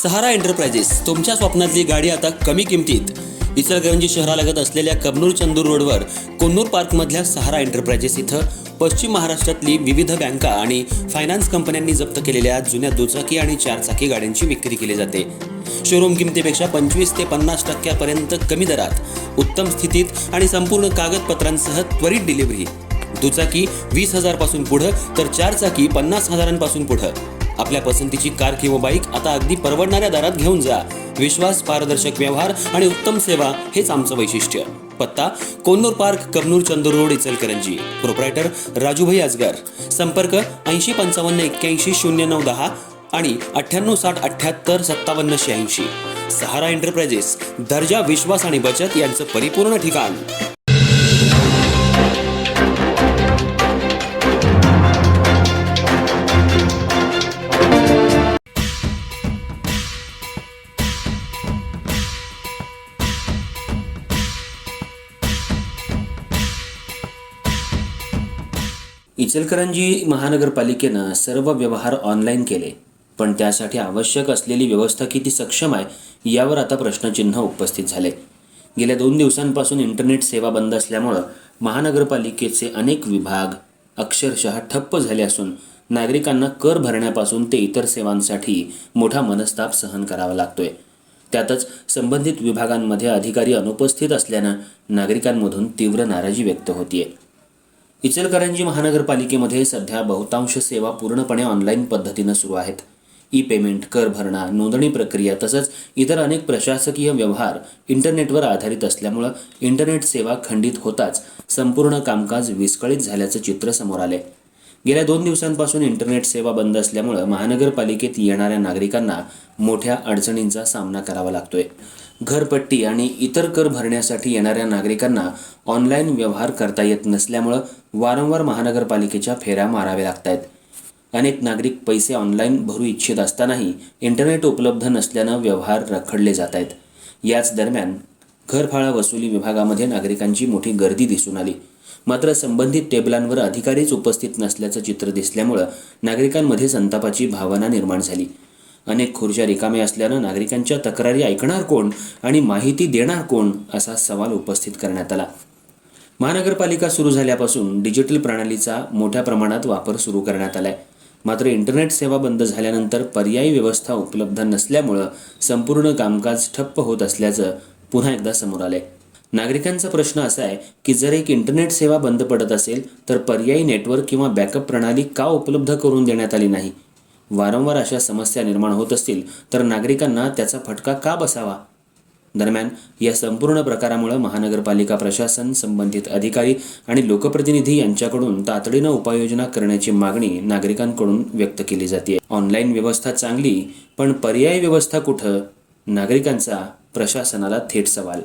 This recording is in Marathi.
सहारा एंटरप्राइजेस तुमच्या स्वप्नातली गाडी आता कमी किमतीत. इचलकरंजी शहरालगत असलेल्या कबनूर चंदूर रोडवर कोन्नूर पार्कमधल्या सहारा एंटरप्राइजेस इथं पश्चिम महाराष्ट्रातली विविध बँका आणि फायनान्स कंपन्यांनी जप्त केलेल्या जुन्या दुचाकी आणि चारचाकी गाड्यांची विक्री केली जाते. शोरूम किमतीपेक्षा 25 ते 50% कमी दरात, उत्तम स्थितीत आणि संपूर्ण कागदपत्रांसह त्वरित डिलिव्हरी. दुचाकी 20,000 पासून पुढे तर चारचाकी 50,000 पासून पुढे. आपल्या पसंतीची कार किंवा बाईक आता अगदी परवडणाऱ्या दरात घेऊन जा. विश्वास, पारदर्शक व्यवहार आणि उत्तम सेवा हेच आमचं वैशिष्ट्य. पत्ता Konnur park, Kabnur Chandur road, Ichalkaranji. Proprietor Rajubhai Ajgar. संपर्क 8055810910 आणि 9860785786. सहारा एंटरप्राइजेस, दर्जा, विश्वास आणि बचत यांचं परिपूर्ण ठिकाण. इचलकरंजी महानगरपालिकेनं सर्व व्यवहार ऑनलाईन केले, पण त्यासाठी आवश्यक असलेली व्यवस्था किती सक्षम आहे यावर आता प्रश्नचिन्ह उपस्थित झाले. गेल्या 2 दिवसांपासून इंटरनेट सेवा बंद असल्यामुळं महानगरपालिकेचे अनेक विभाग अक्षरशः ठप्प झाले असून नागरिकांना कर भरण्यापासून ते इतर सेवांसाठी मोठा मनस्ताप सहन करावा लागतोय. त्यातच संबंधित विभागांमध्ये अधिकारी अनुपस्थित असल्यानं नागरिकांमधून तीव्र नाराजी व्यक्त होतीये. इचलकरंजी महानगरपालिकेमध्ये सध्या बहुतांश सेवा पूर्णपणे ऑनलाईन पद्धतीनं सुरू आहेत. ई पेमेंट, कर भरणा, नोंदणी प्रक्रिया तसंच इतर अनेक प्रशासकीय व्यवहार इंटरनेटवर आधारित असल्यामुळं इंटरनेट सेवा खंडित होताच संपूर्ण कामकाज विस्कळीत झाल्याचं चित्र समोर आले. गेल्या 2 दिवसांपासून इंटरनेट सेवा बंद असल्यामुळं महानगरपालिकेत येणाऱ्या नागरिकांना मोठ्या अडचणींचा सामना करावा लागतोय. घरपट्टी आणि इतर कर भरण्यासाठी येणाऱ्या नागरिकांना ऑनलाईन व्यवहार करता येत नसल्यामुळं वारंवार महानगरपालिकेच्या फेऱ्या माराव्या लागतायत. अनेक नागरिक पैसे ऑनलाईन भरू इच्छित असतानाही इंटरनेट उपलब्ध नसल्यानं व्यवहार रखडले जात आहेत. याच दरम्यान घरफाळा वसुली विभागामध्ये नागरिकांची मोठी गर्दी दिसून आली. मात्र संबंधित टेबलांवर अधिकारीच उपस्थित नसल्याचं चित्र दिसल्यामुळं नागरिकांमध्ये संतापाची भावना निर्माण झाली. अनेक खुर्च्या रिकाम्या असल्यानं नागरिकांच्या तक्रारी ऐकणार कोण आणि माहिती देणार कोण असा सवाल उपस्थित करण्यात आला. महानगरपालिका सुरू झाल्यापासून डिजिटल प्रणालीचा मोठ्या प्रमाणात वापर सुरू करण्यात आलाय. मात्र इंटरनेट सेवा बंद झाल्यानंतर पर्यायी व्यवस्था उपलब्ध नसल्यामुळं संपूर्ण कामकाज ठप्प होत असल्याचं पुन्हा एकदा समोर आलंय. नागरिकांचा प्रश्न असा आहे की जर एक इंटरनेट सेवा बंद पडत असेल तर पर्यायी नेटवर्क किंवा बॅकअप प्रणाली का उपलब्ध करून देण्यात आली नाही? वारंवार अशा समस्या निर्माण होत असतील तर नागरिकांना त्याचा फटका का बसावा? दरम्यान या संपूर्ण प्रकारामुळे महानगरपालिका प्रशासन, संबंधित अधिकारी आणि लोकप्रतिनिधी यांच्याकडून तातडीनं उपाययोजना करण्याची मागणी नागरिकांकडून व्यक्त केली जाते. ऑनलाईन व्यवस्था चांगली, पण पर्यायी व्यवस्था कुठं? नागरिकांचा प्रशासनाला थेट सवाल.